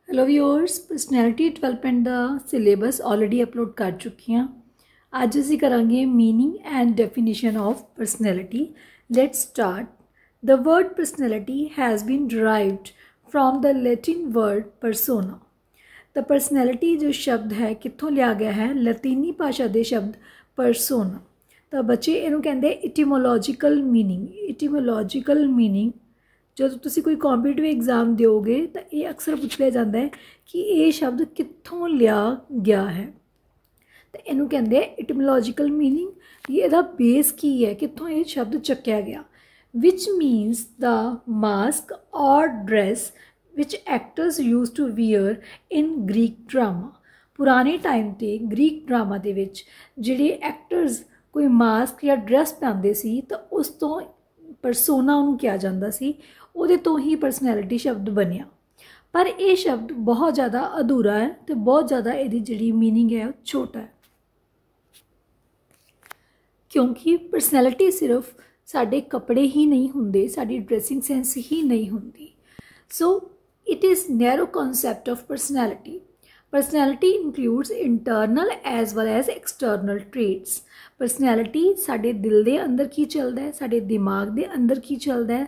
Hello viewers, personality development का syllabus already upload कर चुकी हाँ। अज असी करांगे meaning and definition of personality. Let's start. The word personality has been derived from the Latin word persona. तो personality जो शब्द है कित्थों लिया गया है? लतीनी भाषा के शब्द परसोना। तो बच्चे इनू कहते इटिमोलॉजिकल मीनिंग। इटिमोलॉजिकल मीनिंग जो तुसी कोई कॉम्पीटिटिव एग्जाम दोगे तो ये अक्सर पूछ लिया जाता है कि ये शब्द कित्थों लिया गया है। तो इनू कहते इटिमोलॉजिकल मीनिंग। ये इहदा बेस की है, कित्थों ये शब्द चक्या गया। विच मीनस द मास्क और dress which actors use to wear in Greek drama. पुराने टाइम ते ग्रीक ड्रामा दे विच जिहड़े एक्टर्स कोई मास्क या ड्रैस पाते सी तो उस तो परसोना उन्होंने कहा जाता सी, उहदे तो ही पर्सनैलिटी शब्द बनिया। पर यह शब्द बहुत ज़्यादा अधूरा है तो बहुत ज़्यादा इहदी जिहड़ी मीनिंग है छोटा है, क्योंकि पर्सनैलिटी सिर्फ साडे कपड़े ही नहीं होंदे, साडी ड्रेसिंग सेंस ही नहीं होंदी। So it is narrow concept of personality. Personality includes internal as well as external traits. Personality साडे दिल दे अंदर की चलदा है, साडे दिमाग दे अंदर की चलदा है,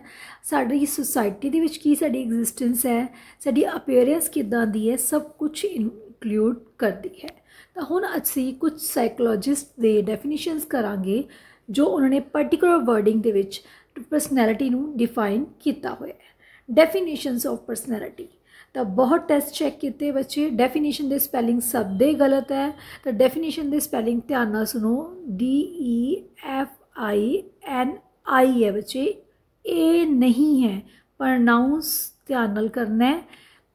साडी सोसाइटी दे विच की साडी एग्जिस्टेंस है, साडी अपीयरेंस किदां दी है, सब कुछ इंक्लूड करती है। तो हुण असीं कुछ साइकोलॉजिस्ट दे डेफिनेशनस करांगे जो उन्होंने पर्टिकुलर वर्डिंग दे विच पर्सनैलिटी नूं डिफाइन किया हुआ है। डेफिनेशनस ऑफ पर्सनैलिटी। तो बहुत टेस्ट चैक किए बच्चे। डेफिनेशन दे स्पैलिंग सब दे गलत है। तो डेफिनेशन दे स्पैलिंग ध्यान नाल सुनो। DEFINI है बच्चे, ए नहीं है। प्रोनाउंस ध्यान नाल करना है।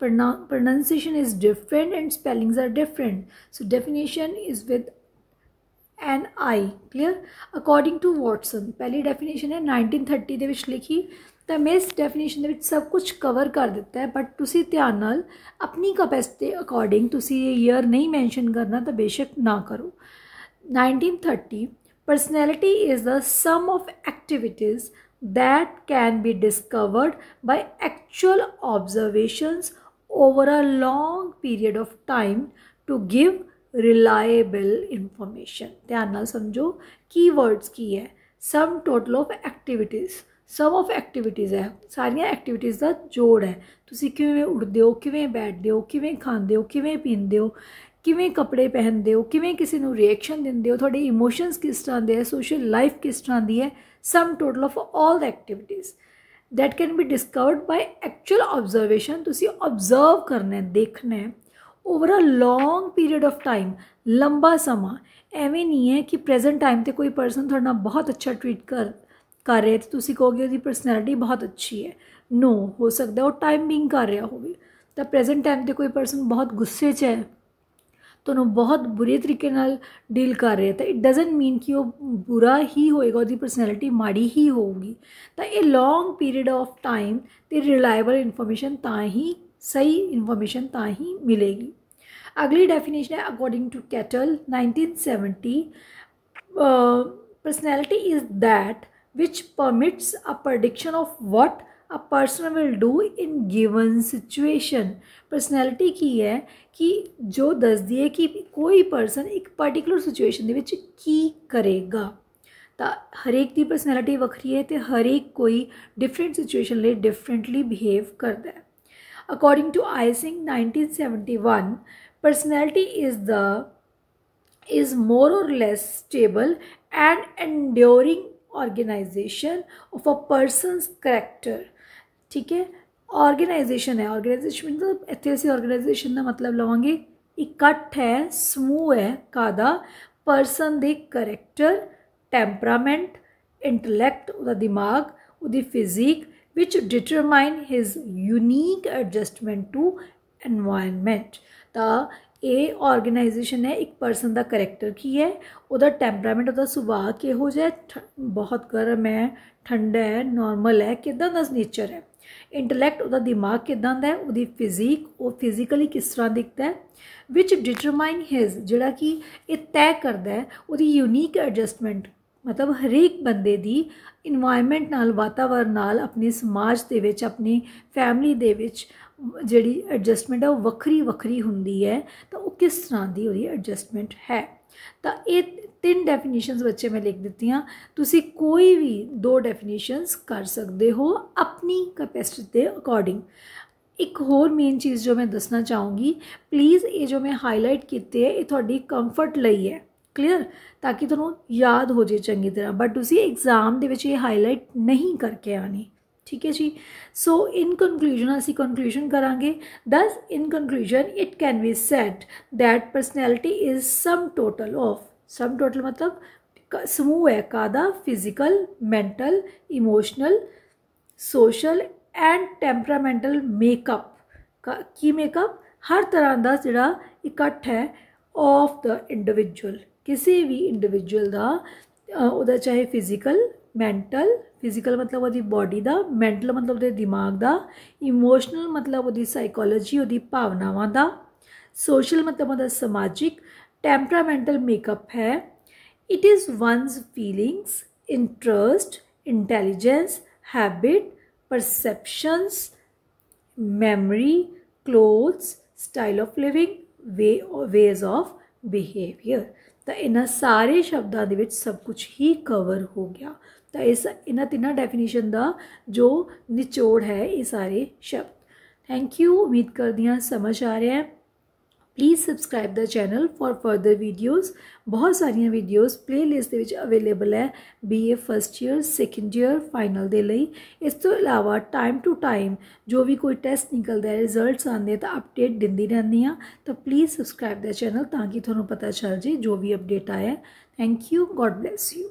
Pronunciation is different and spellings are different. So definition is with NI। Clear. According to Watson पहली डेफिनेशन है 1930 दे विच लिखी। तो मैं इस डेफिनेशन दे विच सब कुछ कवर कर दिता है, बट तुसी ध्यान नाल अपनी कैपेसिटी अकॉर्डिंग तुसी ये ईयर नहीं मैंशन करना तो बेशक ना करो। 1930 personality is the sum of activities that can be discovered by actual observations over a long period of time to give reliable information. ध्यान नाल समझो, कीवर्ड्स की है sum total of activities. Sum of activities है सारिया activities का जोड़ है। तुसी किवें उठते हो, किवें बैठते हो, किवें खाते हो, किवें पींदे हो, किवें कपड़े पहनते हो, किवें किसी नूं रिएक्शन दिंदे हो, थोड़े इमोशनस किस तरह के है, सोशल लाइफ किस तरह की है। Sum total of all the activities that can be discovered by actual observation. तुसी ऑब्जर्व करना है, देखना है over a long period of time. लंबा समा एवें नहीं है कि प्रेजेंट टाइम पर कोई परसन थोड़ा बहुत अच्छा ट्रीट कर रहे तो तुसी कहोगे उसकी पर्सनैलिटी बहुत अच्छी है। नो, हो सकता है वो टाइम बिंग कर रहा हो। तो प्रेजेंट टाइम पर कोई परसन बहुत गुस्से च है तो उन्होंने बहुत बुरे तरीके नाल डील कर रहे तो इट डजंट मीन कि वो बुरा ही होएगा, उसकी पर्सनैलिटी माड़ी ही होगी। तो ये लॉन्ग पीरियड ऑफ टाइम तो रिलायबल इन्फॉर्मेशन ता ही, सही इन्फॉर्मेशन ता ही मिलेगी। अगली डेफिनेशन है according to Cattell 1970 personality is that which permits a prediction of what a person will do in given situation। Personality की है कि जो दसदी है कि कोई परसन एक पर्टिकुलर सिचुएशन दे विच की करेगा। तो हरेक की पर्सनैलिटी वक्री है तो हरेक कोई डिफरेंट सिचुएशन लिए डिफरेंटली बिहेव करता है। According to Eysenck 1971 personality is more और less stable and enduring organisation of a person's character. ठीक है, ऑर्गेनाइजेशन है। ऑर्गेनाइजेशन मतलब इतने असीं ऑर्गेनाइजेशन का मतलब लवांगे इकट्ठ है, समूह है कादा परसन दे करैक्टर, टैंपरामेंट, इंटलैक्ट, उहदा दिमाग, उहदी physique which determine his unique adjustment to environment. तो ये ऑर्गेनाइजेशन है एक परसन का करैक्टर की है, उहदा टैंपरामेंट, उहदा सुभाव किहो जिहा है, बहुत गर्म है, ठंडा है, नॉर्मल है, किदां दा नेचर है। इंटलैक्ट उहदा दिमाग किदां दा है, उहदी फिजिक वो फिजिकली किस तरह दिखता है। विच डिटरमाइन हिज जिहड़ा कि ये तय करता है उहदी यूनीक एडजस्टमेंट मतलब हरेक बंदे दी इन्वायरमेंट नाल वातावरण नाल अपने समाज दे विच अपनी फैमिली दे विच जिहड़ी एडजस्टमेंट है वो वक्री वक्री हुंदी है। तो वो किस तरह की उहदी एडजस्टमेंट है। तो ये 3 डेफिनेशनस बच्चे मैं लिख दी हाँ। तुसी कोई भी 2 डेफिनेशनस कर सकते हो अपनी कैपेसिटी के अकॉर्डिंग। एक होर मेन चीज़ जो मैं दसना चाहूँगी, प्लीज़ ये जो मैं हाईलाइट किए है ये थोड़ी कंफर्ट लई है, क्लीयर, ताकि तुहानूं याद हो जाए चंगी तरह। बट तुसी एग्जाम दे विच ये हाईलाइट नहीं करके आनी, ठीक है जी। सो इन कंक्लूजन असी कंक्लूजन करांगे। Thus in conclusion it can be said that personality is sum total of, sum total मतलब समूह है कादा, physical, mental, emotional, social and temperamental makeup की मेकअप हर तरह का जिहड़ा इकट्ठ है ऑफ द इंडिविजुअल, किसी भी इंडिविजुअल का उहदा चाहे फिजिकल, मैंटल, फिजिकल मतलब वो बॉडी का, मैंटल मतलब वो दिमाग का, इमोशनल मतलब वो साइकोलॉजी वो भावनावां का, सोशल मतलब वो समाजिक, टैंपरामेंटल मेकअप है it is वनस feelings, interest, intelligence, habit, perceptions, memory, clothes, style of living, ways of behavior। तो इन्हां सारे शब्दों के सब कुछ ही कवर हो गया। तो इस इन्हां 3 डेफिनेशन का जो निचोड़ है ये सारे शब्द। थैंक यू, उम्मीद करती हाँ समझ आ रहा है। Please subscribe the channel for further videos. बहुत सारिया वीडियोज़ प्लेलिस्ट के अवेलेबल है BA first year, second year, final के लिए। इस तो इलावा टाइम टू टाइम जो भी कोई टेस्ट निकलता है, रिजल्ट्स आते हैं तो अपडेट दिंदी रहती हाँ। तो प्लीज़ सबसक्राइब द चैनल ताकि थोड़ा पता चल जाए जो भी अपडेट आया। Thank you, God bless you.